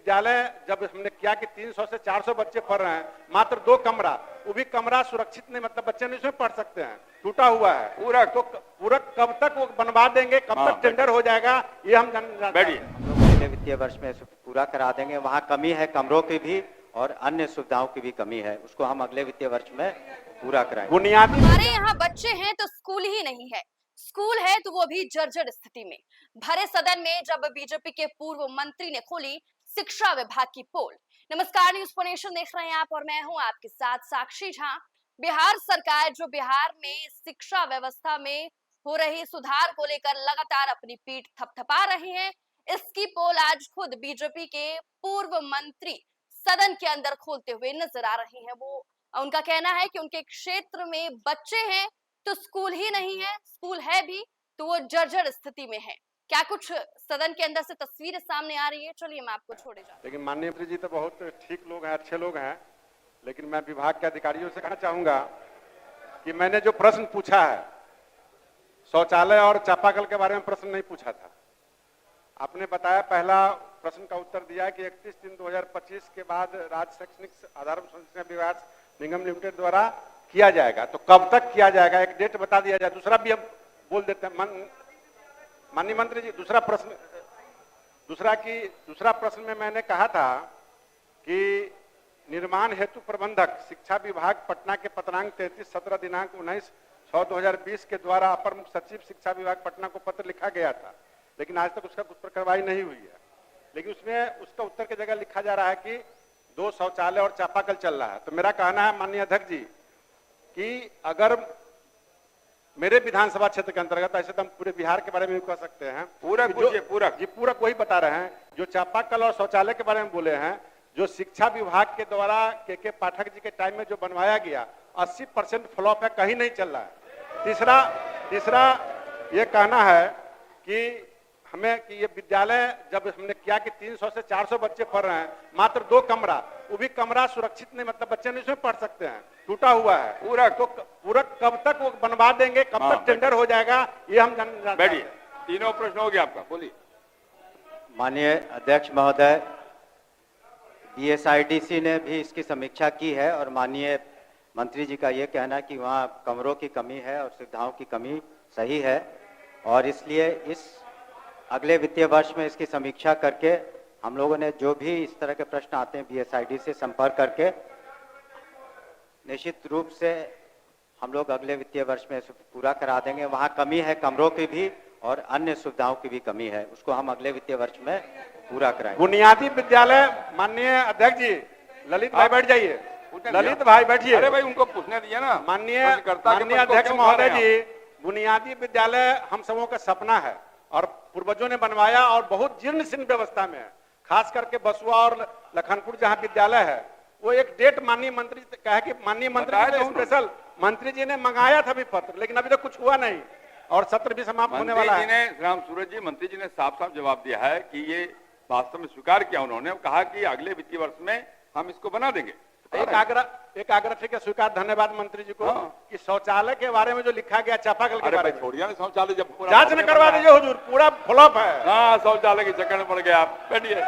विद्यालय जब हमने किया कि 300 से 400 बच्चे पढ़ रहे हैं, मात्र 2 कमरा, वो भी कमरा सुरक्षित नहीं, मतलब बच्चे नहीं उसमें पढ़ सकते हैं, टूटा हुआ है पूरा। तो पूरा कब तक वो बनवा देंगे, कब तक टेंडर हो जाएगा, ये हम जानते हैं। अगले वित्तीय वर्ष में पूरा करा देंगे। वहाँ कमी है कमरों की भी और अन्य सुविधाओं की भी कमी है, उसको हम अगले वित्तीय वर्ष में पूरा कराएंगे। बुनियादी हमारे यहाँ बच्चे हैं तो स्कूल ही नहीं है, स्कूल है तो वो भी जर्जर स्थिति में। भरे सदन में जब बीजेपी के पूर्व मंत्री ने खोली शिक्षा विभाग की पोल। नमस्कार, न्यूज़ फॉर नेशन देख रहे हैं आप और मैं हूं आपके साथ साक्षी झा। बिहार सरकार जो बिहार में शिक्षा व्यवस्था में हो रही सुधार को लेकर लगातार अपनी पीठ थपथपा रही है, इसकी पोल आज खुद बीजेपी के पूर्व मंत्री सदन के अंदर खोलते हुए नजर आ रहे हैं। वो उनका कहना है कि उनके क्षेत्र में बच्चे हैं तो स्कूल ही नहीं है, स्कूल है भी तो वो जर्जर स्थिति में है। क्या कुछ सदन के अंदर से तस्वीरें सामने आ रही है, चलिए मैं आपको छोड़े जाता हूं। लेकिन माननीय मंत्री जी तो बहुत ठीक लोग हैं, अच्छे लोग हैं, लेकिन मैं विभाग के अधिकारियों से कहना चाहूंगा कि मैंने जो प्रश्न पूछा है, शौचालय और चापाकल के बारे में प्रश्न नहीं पूछा था। आपने बताया, पहला प्रश्न का उत्तर दिया कि 31/3/2025 के बाद राज्य शैक्षणिक आधार संरचना विकास निगम लिमिटेड द्वारा किया जाएगा। तो कब तक किया जाएगा, एक डेट बता दिया जाए। दूसरा भी हम बोल देते हैं माननीय मंत्री जी। दूसरा प्रश्न में मैंने कहा था कि निर्माण हेतु प्रबंधक शिक्षा विभाग पटना के पत्रांक 33/17 दिनांक 19/6/2020 के द्वारा अपर मुख्य सचिव शिक्षा विभाग पटना को पत्र लिखा गया था, लेकिन आज तक उसका कुछ कार्रवाई नहीं हुई है। लेकिन उसमें उसका उत्तर की जगह लिखा जा रहा है कि 2 शौचालय और चापाकल चल रहा है। तो मेरा कहना है माननीय अध्यक्ष जी कि अगर मेरे विधानसभा क्षेत्र के अंतर्गत, ऐसे तो हम पूरे बिहार के बारे में भी कह सकते हैं, पूरा वही बता रहे हैं, जो चापाकल और शौचालय के बारे में बोले हैं, जो शिक्षा विभाग के द्वारा के पाठक जी के टाइम में जो बनवाया गया 80% फ्लॉप है, कहीं नहीं चल रहा है। तीसरा ये कहना है कि हमें कि ये विद्यालय जब हमने किया कि 300 से 400 बच्चे पढ़ रहे हैं, मात्र 2 कमरा, वो भी कमरा सुरक्षित नहीं, मतलब बच्चे नहीं उसमें पढ़ सकते हैं, टूटा हुआ है पूरा। तो पूरा कब तक वो बनवा देंगे, कब तक टेंडर हो जाएगा, ये हम जानते हैं। तीनों प्रश्न हो गया आपका, बोलिए। माननीय अध्यक्ष महोदय, बीएसआईडीसी ने भी इसकी समीक्षा की है और माननीय मंत्री जी का ये कहना है कि वहाँ कमरों की कमी है और सुविधाओं की कमी सही है, और इसलिए इस अगले वित्तीय वर्ष में इसकी समीक्षा करके हम लोगों ने जो भी इस तरह के प्रश्न आते हैं बीएसआईडी से संपर्क करके निश्चित रूप से हम लोग अगले वित्तीय वर्ष में पूरा करा देंगे। वहाँ कमी है कमरों की भी और अन्य सुविधाओं की भी कमी है, उसको हम अगले वित्तीय वर्ष में पूरा कराएंगे। बुनियादी विद्यालय, माननीय अध्यक्ष जी, ललित भाई बैठ जाइए, ललित भाई बैठिए। अरे भाई उनको पूछने दिया ना। माननीय अध्यक्ष महोदय जी, बुनियादी विद्यालय हम सबों का सपना है और पूर्वजों ने बनवाया और बहुत जीर्ण शीर्ण व्यवस्था में है, खास करके बसुआ और लखनपुर जहां विद्यालय है। वो एक डेट माननीय मंत्री कहा कि माननीय मंत्री जी स्पेशल मंत्री जी ने मंगाया था भी पत्र, लेकिन अभी तक कुछ हुआ नहीं और सत्र भी समाप्त होने वाला है। राम सूरज जी, मंत्री जी ने साफ साफ जवाब दिया है कि ये वास्तव में स्वीकार किया उन्होंने, कहा कि अगले वित्तीय वर्ष में हम इसको बना देंगे। एक आग्रह ठीक है, स्वीकार, धन्यवाद मंत्री जी को कि शौचालय के बारे में जो लिखा गया चापाकल के बारे में, छोड़िए ना शौचालय, जब जांच न करवा दीजिए हुजूर, पूरा फ्लॉप है। हाँ, शौचालय के चक्कर में पड़ गया आप, बैठिए।